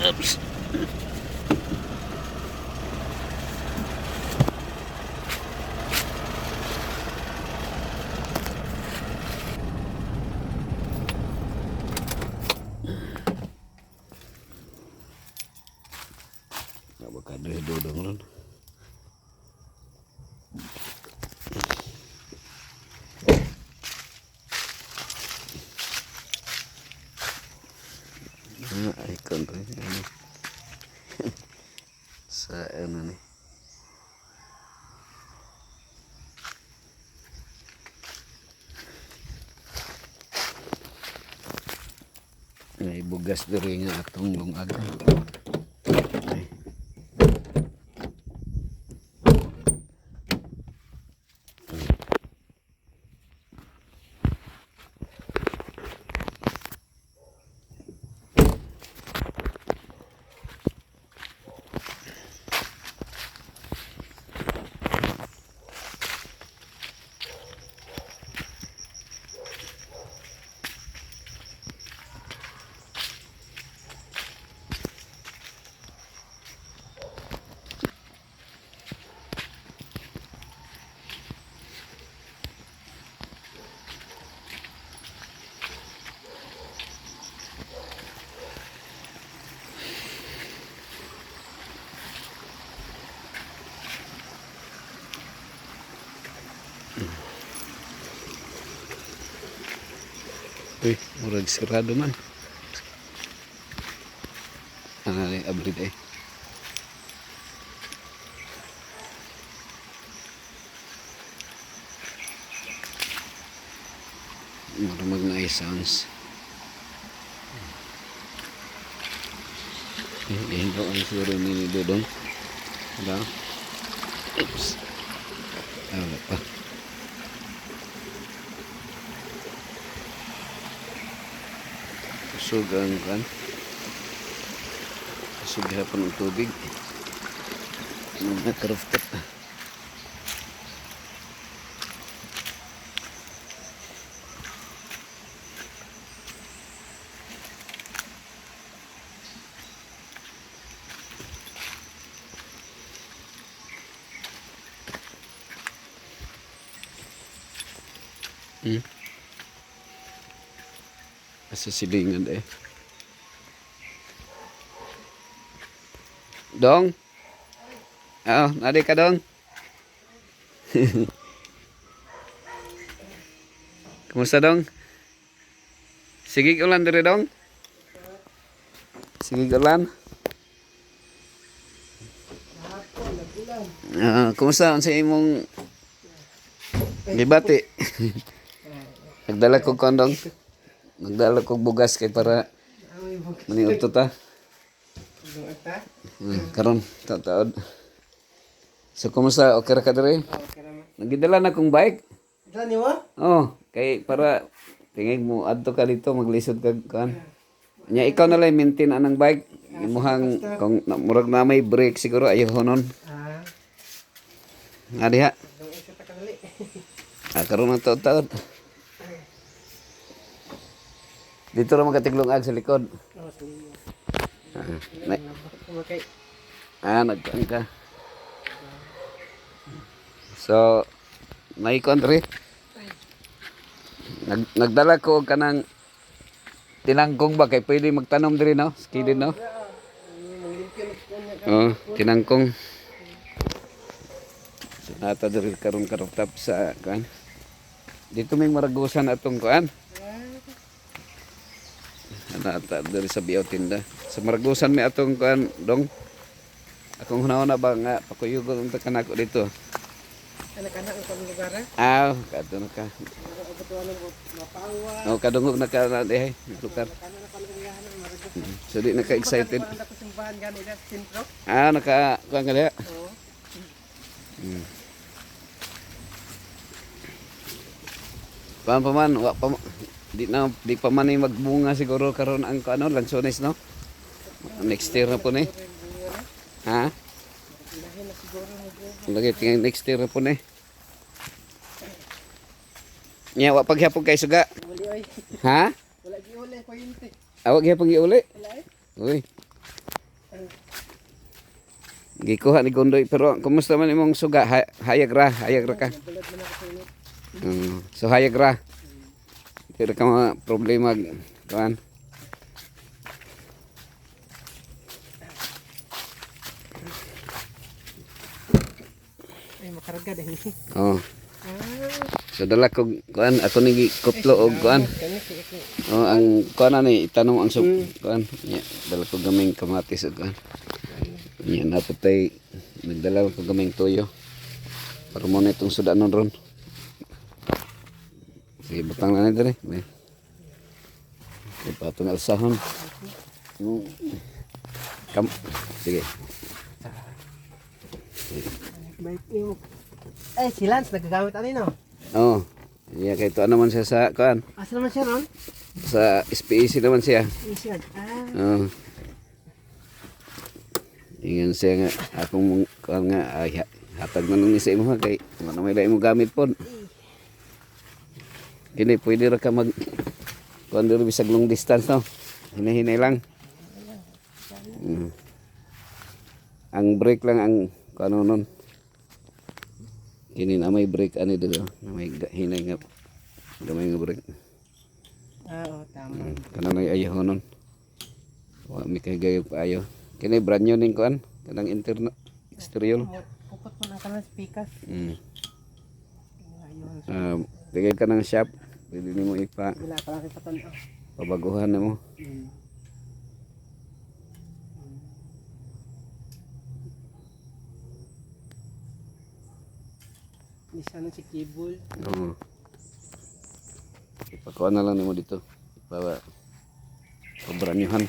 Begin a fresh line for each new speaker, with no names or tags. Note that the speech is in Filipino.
Oops. Avocado dudong nun. Icon to ini. Sa ano ni. Ay bugas diri nga atong lungag. Ay. Uy, murag sirado man. Ano na abrid eh. Murag mag-nice sounds. Ihinto ang siguro ni Dodong. Wala. Oops. Wala pa. Kusog ang kan. Kusog hapon ng tubig. Nakaruftot. Sa silingan eh. Dong? Oo, nadi ka dong? Kumusta dong? Sige ulan diri dong? Sige ulan? Kumusta sa imong gibati? Nagdala ko kondong? Nagdala ko bugas kay para maniudto ta. Karon taod. So kumusta okay ra ka diri? Nagidala na kong bike.
Dala ni mo?
Oh, kay para tingay mo adto ka dito maglisod kag kan. Nya ikaw na lang maintain anang bike. Imuhang kung murag na may brake siguro ayo honon. Nga diha. Karon na taod. Dito ra magatiglong ag sa likod. Nagkaan ka. So, may country. Nagdala ko kanang tinangkong ba kay pwede magtanom diri no? Skidin no? Oh, tinangkong. So, nata diri karon karotap sa kan. Dito may maragusan atong kuan. Nata dari sa biyaw tinda. Sa maragusan may atong kuan dong. Akong hunaw na ba nga pakuyugon unta kanako dito.
Anak-anak ng lugar eh.
Kadto na ka. Oh, kadungog na ka na dihay, lugar. So di na ka excited. Naka kuan ka diha. Oo. Paman, wa pa di pa man magbunga siguro karon ang ano lansones no. Next year na po ni. Ha? Lagi tingin next year na po ni. Nya wa paghapon kay suga. Ha?
Wala gi uli ko yunti.
Awag gyapon gi uli.
Wala eh.
Uy. Gikuha ni Gondoy pero kumusta man imong suga? Hayag ra ka.
Tulad man ako sa init.
So hayag ra. Pero ka mga problema kuan.
Ay, makarga din.
Oh.
Ah,
So dala ko kuan ako ni kuplo og kuan.
kanya si Eko.
Oh, ang kuan ani itanong ang sub kuan. Yeah, dala ko gaming kamatis og kuan. Yan naputay nagdala ko gaming tuyo. Para mo na itong sudanon ron. Sige, butang na nito rin. Sige, patong alsahon. Kam sige.
Bait yung... Ay, si Lance, nagagamit ano yun, no?
Oh. Yeah, kay to naman siya sa kuan.
Asa naman siya, Ron?
Sa SPEC naman siya.
Isian. Ah,
Oh. Ingan siya nga akong kuan nga ay hatag man ni sa imo ha, kay ano may lain mo gamit pon. Kini pwede ra ka mag kuan diri bisag long distance no. Hinahinay lang. Ang brake lang ang kuno nun. Kini na may brake ani dito, na may hinay nga gamay nga brake.
oo, tama.
Kanang ay ayaw nun. Wa mi kay gayo pa ayo. Kini brand new ning kuan, kanang interno exterior.
Pupot mo ng kanang speaker.
Mm.
Ayun.
Bigay ka ng shop, pwede nimo ipa
Wala pa lang ipaton. Oh.
pabaguhan nimo.
Mm. Isa na si cable.
Oo. Ipakuha na lang nimo dito. Ipa pabranyuhan.